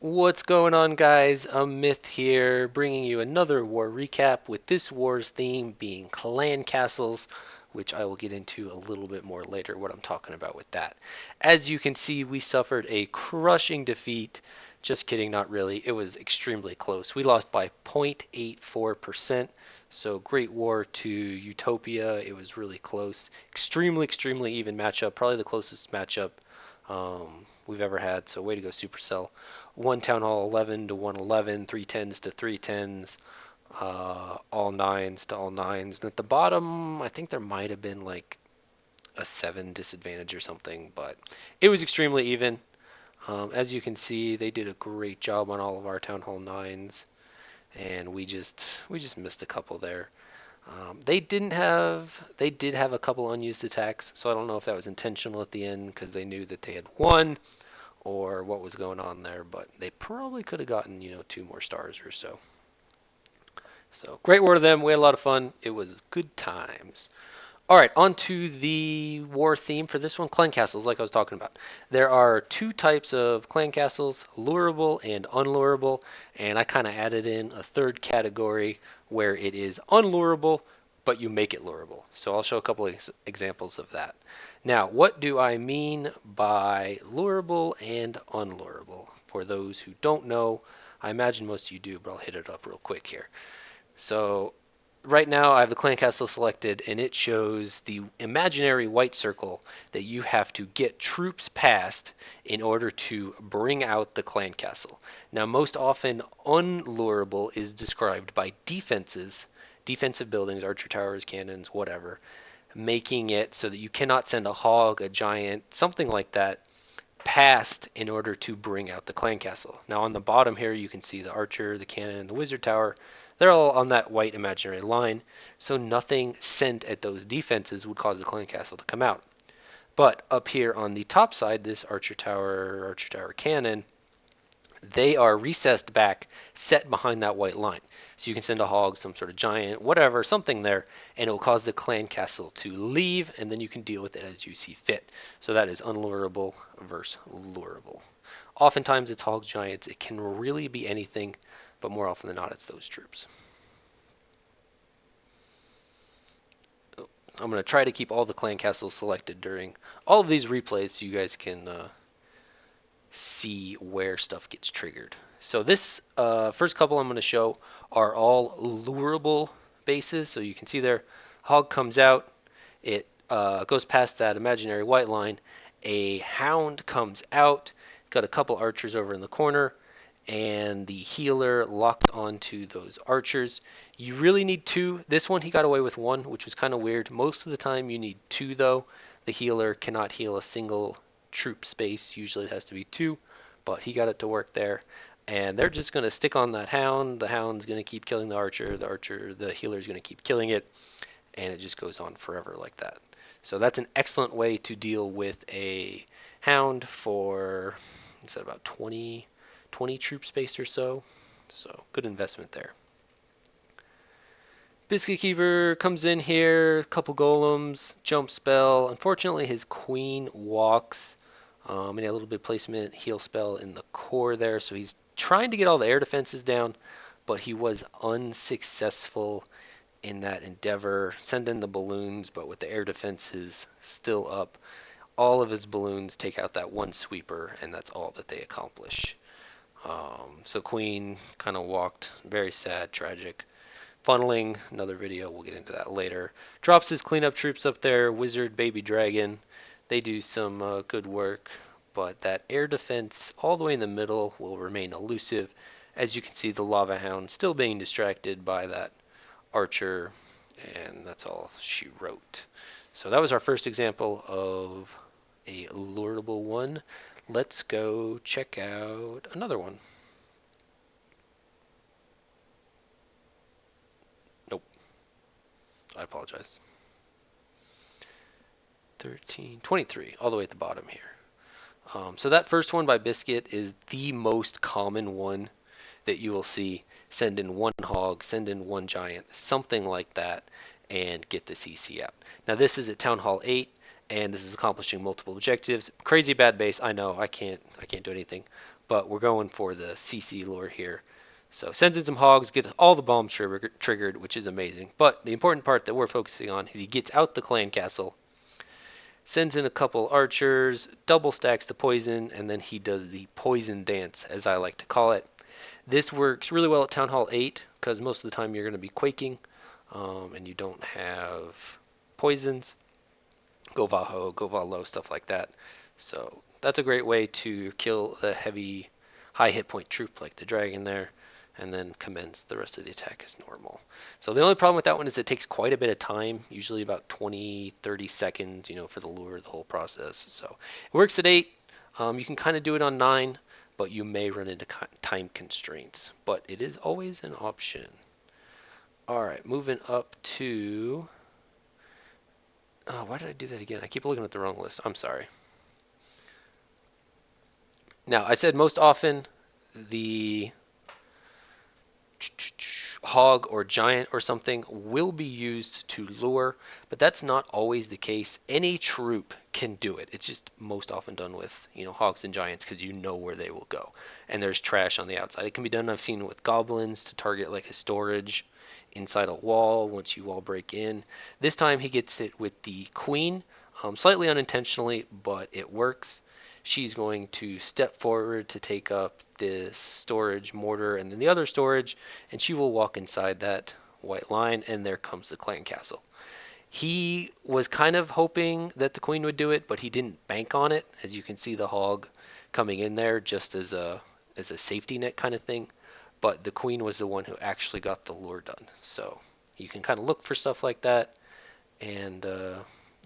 What's going on, guys? Myth here, bringing you another war recap, with this war's theme being clan castles, which I will get into a little bit more later what I'm talking about with that. As you can see, we suffered a crushing defeat. Just kidding, not really. It was extremely close. We lost by 0.84%. So great war to Utopia. It was really close. Extremely even matchup. Probably the closest matchup we've ever had. So way to go, Supercell. One Town Hall 11 to 111, 310s to 310s, all nines to all nines. And at the bottom, I think there might have been like a 7 disadvantage or something, but it was extremely even. As you can see, they did a great job on all of our Town Hall 9s, and we just missed a couple there. They did have a couple unused attacks, so I don't know if that was intentional at the end because they knew that they had won or what was going on there, but they probably could have gotten, 2 more stars or so. So great war to them. We had a lot of fun. It was good times. All right, on to the war theme for this one, clan castles, like I was talking about. There are two types of clan castles, lureable and unlureable, and I kind of added in a third category where it is unlureable, but you make it lureable. So I'll show a couple of examples of that. Now, what do I mean by lureable and unlureable? For those who don't know, I imagine most of you do, but I'll hit it up real quick here. So right now I have the clan castle selected, and it shows the imaginary white circle that you have to get troops past in order to bring out the clan castle. Now, most often unlureable is described by defensive buildings, archer towers, cannons, whatever, making it so that you cannot send a hog, a giant, something like that past in order to bring out the clan castle. Now on the bottom here you can see the archer, the cannon, and the wizard tower. They're all on that white imaginary line, so nothing sent at those defenses would cause the clan castle to come out. But up here on the top side, this archer tower, cannon, they are recessed back, set behind that white line. So you can send a hog, some sort of giant, whatever, something there, and it will cause the clan castle to leave, and then you can deal with it as you see fit. So that is unlureable versus lureable. Oftentimes it's hogs, giants. It can really be anything, but more often than not, it's those troops. I'm going to try to keep all the clan castles selected during all of these replays so you guys can see where stuff gets triggered. So this first couple I'm going to show are all lureable bases. So you can see there, hog comes out, it goes past that imaginary white line, a hound comes out, got a couple archers over in the corner, and the healer locks onto those archers. You really need 2. This one he got away with 1, which was kind of weird. Most of the time you need 2 though. The healer cannot heal a single troop space. Usually it has to be 2, but he got it to work there. And they're just going to stick on that hound. The hound's going to keep killing the archer. The healer's going to keep killing it. And it just goes on forever like that. So that's an excellent way to deal with a hound for, instead about 20 troop space or so. So good investment there. Biscuit Keeper comes in here, a couple golems, jump spell. Unfortunately, his queen walks, and a little bit of placement, heal spell in the core there. So he's trying to get all the air defenses down, but he was unsuccessful in that endeavor. Send in the balloons, but with the air defenses still up, all of his balloons take out that one sweeper, and that's all that they accomplish. So Queen kind of walked, very sad, tragic. Funneling, another video, we'll get into that later. Drops his cleanup troops up there, Wizard, Baby Dragon. They do some good work, but that air defense all the way in the middle will remain elusive. As you can see, the Lava Hound still being distracted by that archer, and that's all she wrote. So that was our first example of a lureable one. Let's go check out another one. Nope, I apologize. 13, 23, all the way at the bottom here. So that first one by Biscuit is the most common one that you will see. Send in 1 hog, send in 1 giant, something like that, and get the CC out. Now this is at Town Hall 8, and this is accomplishing multiple objectives. Crazy bad base. I know I can't do anything, but we're going for the CC lure here. So sends in some hogs, gets all the bombs triggered, which is amazing. But the important part that we're focusing on is he gets out the clan castle, sends in a couple archers, double stacks the poison, and then he does the poison dance, as I like to call it. This works really well at Town Hall 8 because most of the time you're going to be quaking and you don't have poisons. GoVaHo, GoVaHo, stuff like that. So that's a great way to kill a heavy, high hit point troop like the dragon there, and then commence the rest of the attack as normal. So the only problem with that one is it takes quite a bit of time, usually about 20, 30 seconds, for the lure, the whole process. So it works at 8. You can kind of do it on 9, but you may run into time constraints. But it is always an option. All right, moving up to... Oh, why did I do that again? I keep looking at the wrong list. I'm sorry. Now, I said most often the hog or giant or something will be used to lure, but that's not always the case. Any troop can do it. It's just most often done with, hogs and giants because you know where they will go. And there's trash on the outside. It can be done, I've seen with goblins to target like a storage inside a wall once you wall break in. This time he gets it with the queen, slightly unintentionally, but it works. She's going to step forward to take up this storage mortar and then the other storage, and she will walk inside that white line, and there comes the clan castle. He was kind of hoping that the queen would do it, but he didn't bank on it. As you can see, the hog coming in there just as a safety net kind of thing. But the queen was the one who actually got the lure done. So you can kind of look for stuff like that, and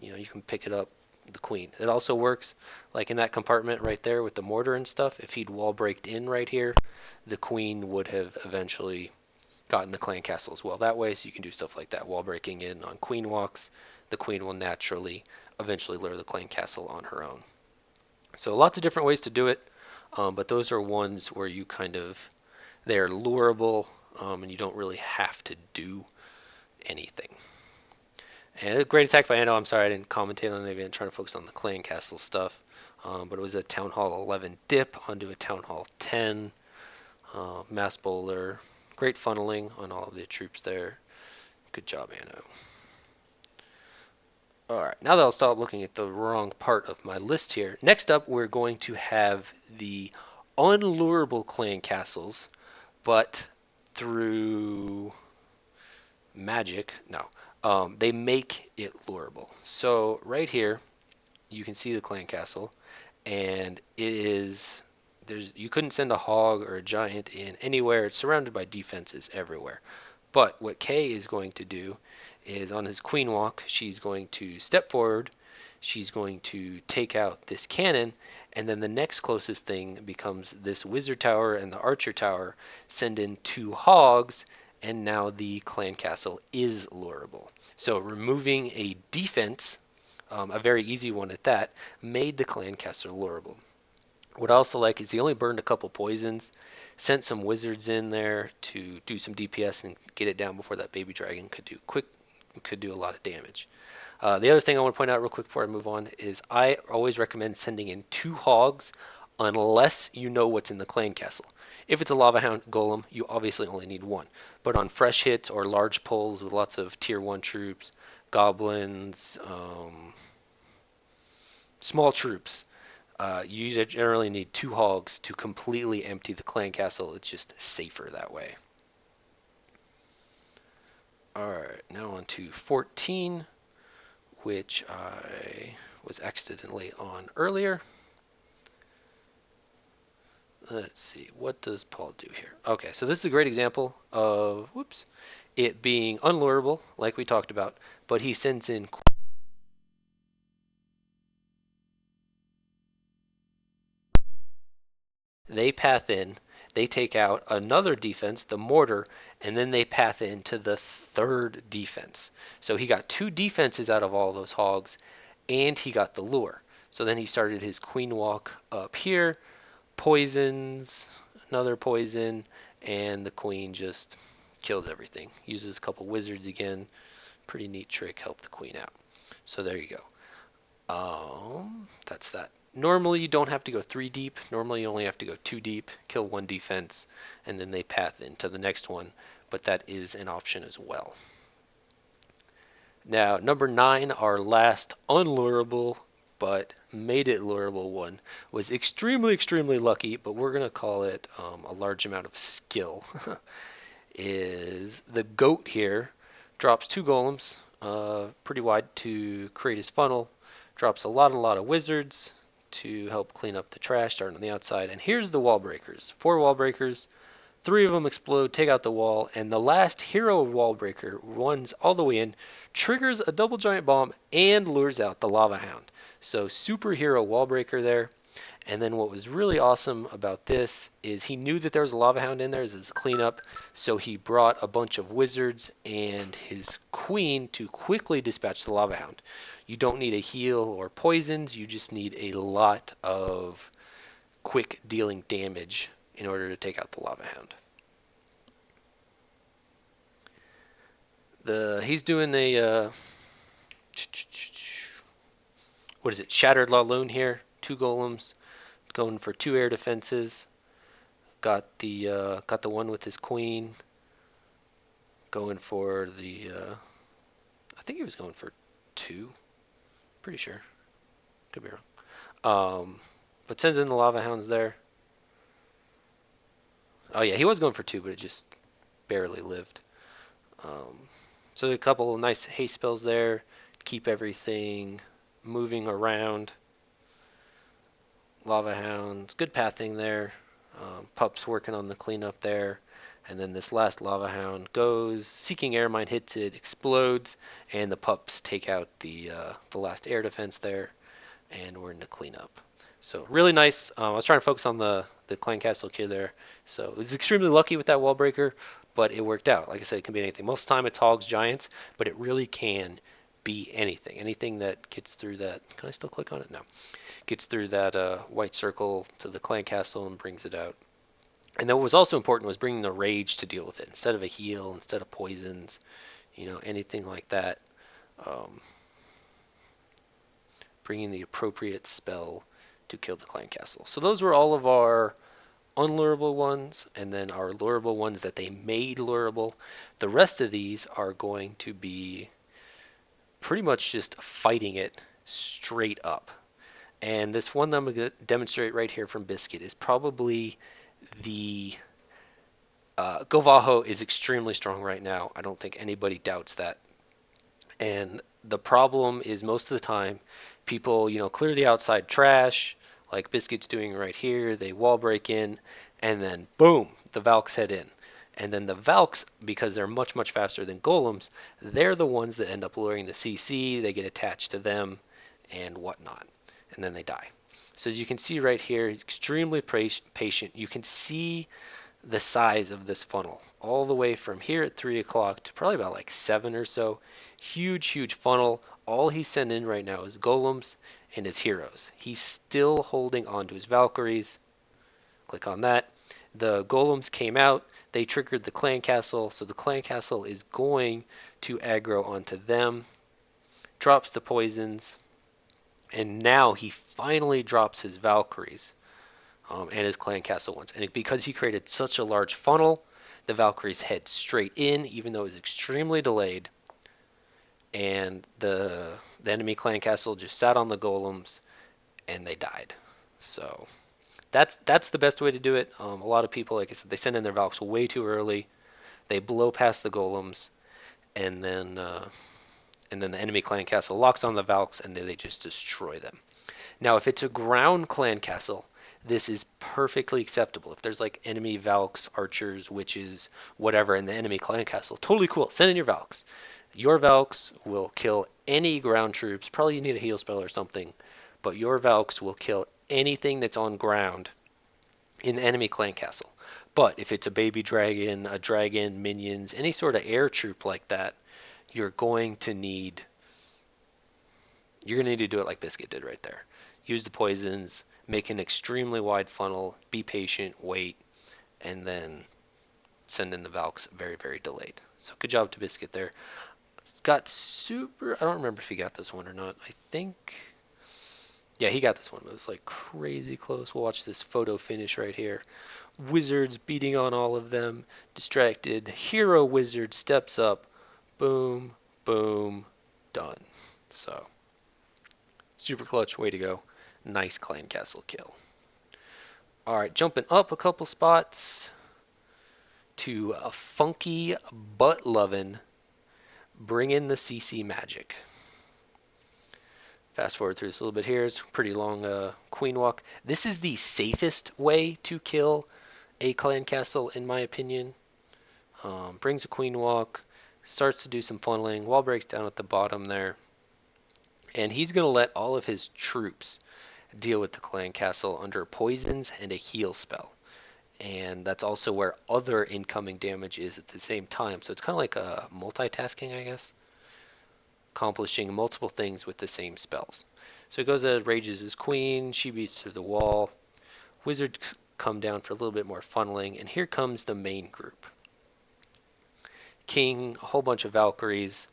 you can pick it up. The queen. It also works like in that compartment right there with the mortar and stuff. If he'd wall breaked in right here, the queen would have eventually gotten the clan castle as well that way. So you can do stuff like that. Wall breaking in on queen walks, the queen will naturally eventually lure the clan castle on her own. So lots of different ways to do it, but those are ones where you they're lureable, and you don't really have to do anything. And a great attack by Anno. I'm sorry I didn't commentate on it. I'm trying to focus on the clan castle stuff. But it was a Town Hall 11 dip onto a Town Hall 10. Mass bowler. Great funneling on all of the troops there. Good job, Anno. Alright, now that I'll stop looking at the wrong part of my list here. Next up, we're going to have the unlureable clan castles, but through magic. No. They make it lureable. So right here, you can see the clan castle, and you couldn't send a hog or a giant in anywhere. It's surrounded by defenses everywhere. But what Kay is going to do is on his queen walk, she's going to step forward, she's going to take out this cannon, and then the next closest thing becomes this wizard tower and the archer tower, send in 2 hogs, and now the clan castle is lureable. So removing a defense, a very easy one at that, made the clan castle lureable. What I also like is he only burned a couple poisons, sent some wizards in there to do some DPS and get it down before that baby dragon could do a lot of damage. The other thing I want to point out real quick before I move on is I always recommend sending in 2 hogs unless you know what's in the clan castle. If it's a lava hound golem, you obviously only need 1. But on fresh hits or large pulls with lots of tier 1 troops, goblins, small troops, you generally need 2 hogs to completely empty the clan castle. It's just safer that way. Alright, now on to 14, which I was accidentally on earlier. Let's see, what does Paul do here? Okay, so this is a great example of, it being unlureable, like we talked about, but he sends in... They path in, they take out another defense, the mortar, and then they path into the 3rd defense. So he got 2 defenses out of all those hogs, and he got the lure. So then he started his queen walk up here, poisons, another poison, and the queen just kills everything. Uses a couple wizards again. Pretty neat trick, help the queen out. So there you go. That's that. Normally you don't have to go 3 deep. Normally you only have to go 2 deep, kill one defense, and then they path into the next one. But that is an option as well. Now, number 9, our last unlureable but made it lureable one, was extremely, extremely lucky, but we're going to call it a large amount of skill. Is the goat here drops 2 golems pretty wide to create his funnel, drops a lot of wizards to help clean up the trash starting on the outside, and here's the wall breakers. 4 wall breakers, 3 of them explode, take out the wall, and the last hero wall breaker runs all the way in, triggers a double giant bomb, and lures out the lava hound. So superhero wall breaker there. And then what was really awesome about this is he knew that there was a lava hound in there as his cleanup, so he brought a bunch of wizards and his queen to quickly dispatch the lava hound. You don't need a heal or poisons, you just need a lot of quick dealing damage in order to take out the lava hound. He's doing a what is it? Shattered Laloon here. 2 golems, going for 2 air defenses. Got the one with his queen. Going for the I think he was going for 2. Pretty sure. Could be wrong. But sends in the lava hounds there. Oh yeah, he was going for 2, but it just barely lived. So a couple of nice haste spells there. Keep everything moving around. Lava hounds, good pathing there. Pup's working on the cleanup there. And then this last lava hound goes, seeking air mine, hits it, explodes, and the pups take out the last air defense there, and we're in the cleanup. So really nice. I was trying to focus on the clan castle kid there. So it was extremely lucky with that wall breaker, but it worked out. Like I said, it can be anything. Most of the time it's hogs, giants, but it really can be anything. Anything that gets through that. Can I still click on it? No. Gets through that white circle to the clan castle and brings it out. And then what was also important was bringing the rage to deal with it instead of a heal, instead of poisons, anything like that. Um, Bringing the appropriate spell to kill the clan castle. So those were all of our unlureable ones, and then our lureable ones that they made lureable. The rest of these are going to be pretty much just fighting it straight up. And this one that I'm going to demonstrate right here from Biscuit is probably the GoVaHo is extremely strong right now. I don't think anybody doubts that. And the problem is most of the time, people, clear the outside trash, like Biscuit's doing right here. They wall break in, and then boom, the Valks head in. And then the Valks, because they're much, much faster than Golems, they're the ones that end up luring the CC. They get attached to them and whatnot. And then they die. So as you can see right here, he's extremely patient. You can see the size of this funnel all the way from here at 3 o'clock to probably about like 7 or so. Huge, huge funnel. All he's sending in right now is golems and his heroes. He's still holding on to his Valkyries. Click on that. The golems came out. They triggered the clan castle. So the clan castle is going to aggro onto them. Drops the poisons. And now he finally drops his Valkyries and his clan castle ones. And because he created such a large funnel, the Valkyries head straight in, even though it was extremely delayed. And the enemy clan castle just sat on the golems, and they died. So that's the best way to do it. A lot of people, like I said, they send in their Valks way too early. They blow past the golems, and then the enemy clan castle locks on the Valks, and then they just destroy them. Now, if it's a ground clan castle, this is perfectly acceptable. If there's like enemy Valks, archers, witches, whatever, in the enemy clan castle, totally cool. Send in your Valks. Your Valks will kill any ground troops. Probably you need a heal spell or something, but your Valks will kill anything that's on ground in the enemy clan castle. But if it's a baby dragon, a dragon, minions, any sort of air troop like that, you're going to need to do it like Biscuit did right there. Use the poisons, make an extremely wide funnel, be patient, wait, and then send in the Valks very, very delayed. So good job to Biscuit there. It's got super, I don't remember if he got this one or not. I think Yeah, he got this one. It was like crazy close. We'll watch this photo finish right here. Wizards beating on all of them. Distracted. Hero wizard steps up. Boom, boom, done. So, super clutch. Way to go. Nice clan castle kill. All right, jumping up a couple spots to a funky butt loving. Bring in the CC magic. Fast forward through this a little bit here. It's a pretty long queen walk. This is the safest way to kill a clan castle, in my opinion. Brings a queen walk, starts to do some funneling. Wall breaks down at the bottom there. And he's going to let all of his troops deal with the clan castle under poisons and a heal spell. And that's also where other incoming damage is at the same time. So it's kind of like a multitasking, I guess. Accomplishing multiple things with the same spells. So he goes out, rages his queen, she beats through the wall. Wizards come down for a little bit more funneling, and here comes the main group. King, a whole bunch of Valkyries.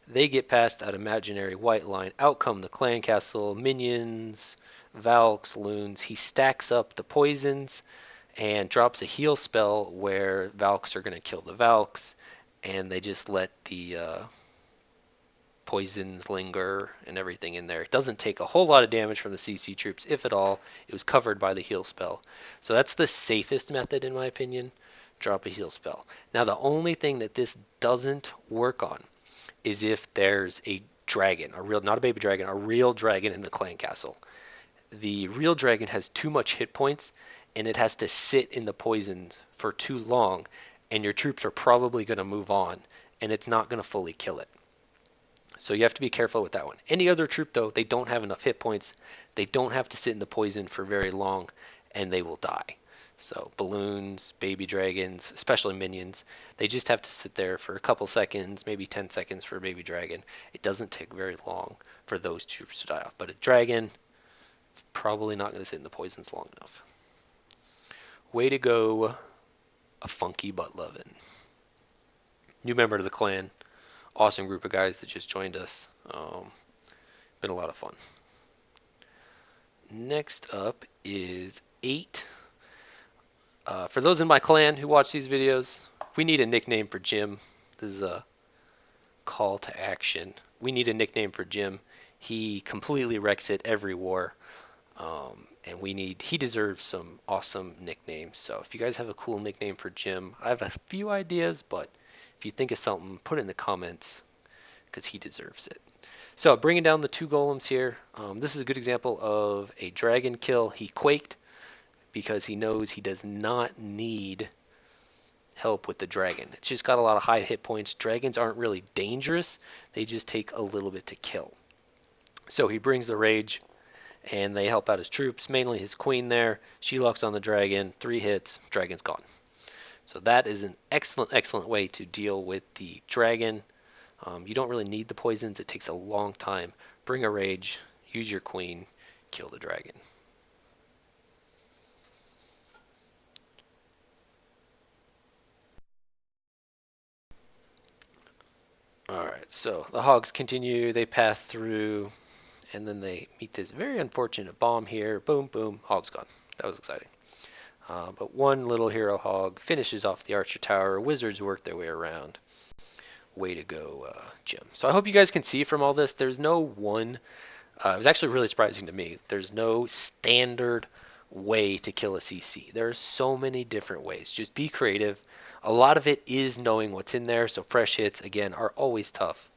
They get past that imaginary white line. Out come the clan castle, minions, Valks, loons. He stacks up the poisons and drops a heal spell where Valks are going to kill the Valks, and they just let the poisons linger and everything in there. It doesn't take a whole lot of damage from the CC troops, if at all. It was covered by the heal spell. So that's the safest method, in my opinion. Drop a heal spell. Now, the only thing that this doesn't work on is if there's a dragon, a real, not a baby dragon, a real dragon in the clan castle. The real dragon has too much hit points, and it has to sit in the poisons for too long, and your troops are probably going to move on, and it's not going to fully kill it. So you have to be careful with that one. Any other troop, though, they don't have enough hit points. They don't have to sit in the poison for very long, and they will die. So balloons, baby dragons, especially minions, they just have to sit there for a couple seconds, maybe 10 seconds for a baby dragon. It doesn't take very long for those troops to die off. But a dragon, it's probably not going to sit in the poisons long enough. Way to go, a funky butt lovin'. New member to the clan. Awesome group of guys that just joined us. Been a lot of fun. Next up is 8. For those in my clan who watch these videos, we need a nickname for Jim. This is a call to action. We need a nickname for Jim. He completely wrecks it every war. And he deserves some awesome nicknames. So if you guys have a cool nickname for Jim, I have a few ideas, but if you think of something, put it in the comments because he deserves it. So bringing down the 2 golems here. This is a good example of a dragon kill. He quaked because he knows he does not need help with the dragon. It's just got a lot of high hit points. Dragons aren't really dangerous. They just take a little bit to kill. So he brings the rage, and they help out his troops, mainly his queen there. She locks on the dragon, 3 hits, dragon's gone. So that is an excellent, excellent way to deal with the dragon. You don't really need the poisons. It takes a long time. Bring a rage, use your queen, kill the dragon. Alright, so the hogs continue. They pass through, and then they meet this very unfortunate bomb here. Boom, boom, hog's gone. That was exciting. But one little hero hog finishes off the archer tower. Wizards work their way around. Way to go, Jim. So I hope you guys can see from all this, there's no one, it was actually really surprising to me, there's no standard way to kill a CC. There are so many different ways. Just be creative. A lot of it is knowing what's in there, so fresh hits, again, are always tough.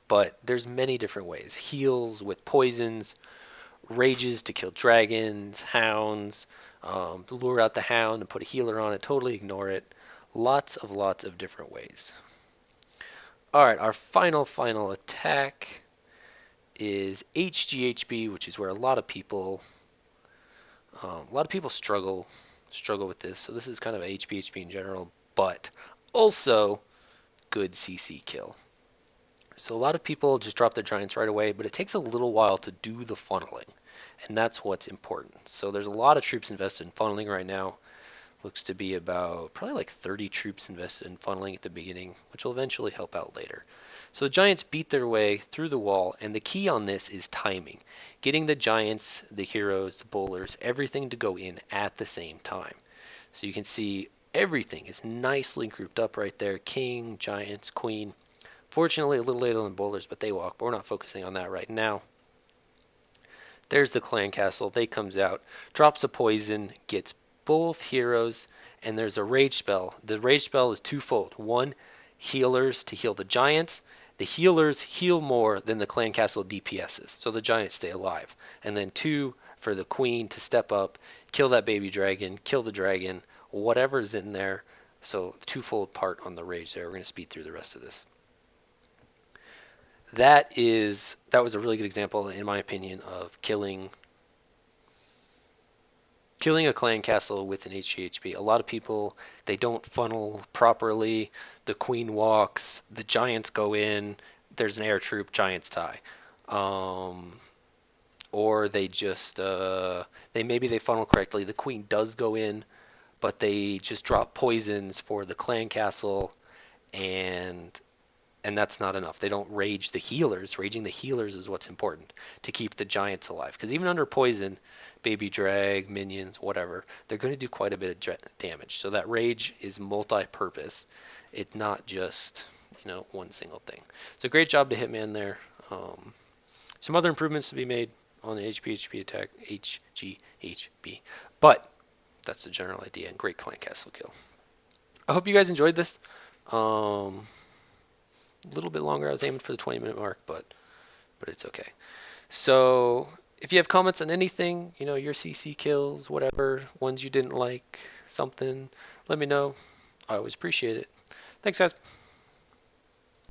But there's many different ways. Heals with poisons, rages to kill dragons, hounds, lure out the hound and put a healer on it, totally ignore it. Lots of different ways. Alright, our final attack is HGHB, which is where a lot of people struggle with this. So this is kind of a HBHB in general, but also good CC kill. So a lot of people just drop their giants right away, but it takes a little while to do the funneling, and that's what's important. So there's a lot of troops invested in funneling right now. Looks to be about probably like 30 troops invested in funneling at the beginning, which will eventually help out later. So the Giants beat their way through the wall, and the key on this is timing. Getting the Giants, the heroes, the bowlers, everything to go in at the same time. So you can see everything is nicely grouped up right there. King, Giants, Queen. Fortunately, a little later than bowlers, but they walk. But we're not focusing on that right now. There's the clan castle. They comes out, drops a poison, gets both heroes, and there's a rage spell. The rage spell is twofold. One, healers to heal the giants. The healers heal more than the clan castle DPSs, so the giants stay alive. And then two, for the queen to step up, kill that baby dragon, kill the dragon, whatever's in there. So twofold part on the rage there. We're going to speed through the rest of this. That was a really good example, in my opinion, of killing a clan castle with an HGHP. A lot of people, they don't funnel properly. The queen walks, the giants go in. There's an air troop, giants tie. Um, or they just they funnel correctly. The queen does go in, but they just drop poisons for the clan castle, and that's not enough. They don't rage the healers. Raging the healers is what's important to keep the giants alive. Because even under poison, baby drag, minions, whatever, they're going to do quite a bit of damage. So that rage is multi-purpose. It's not just one single thing. So great job to Hitman there. Some other improvements to be made on the HPHP attack, HGHB, but that's the general idea. And great clan castle kill. I hope you guys enjoyed this. A little bit longer. I was aiming for the 20-minute mark, but it's okay. So if you have comments on anything, your CC kills, whatever, ones you didn't like, something, let me know. I always appreciate it. Thanks, guys.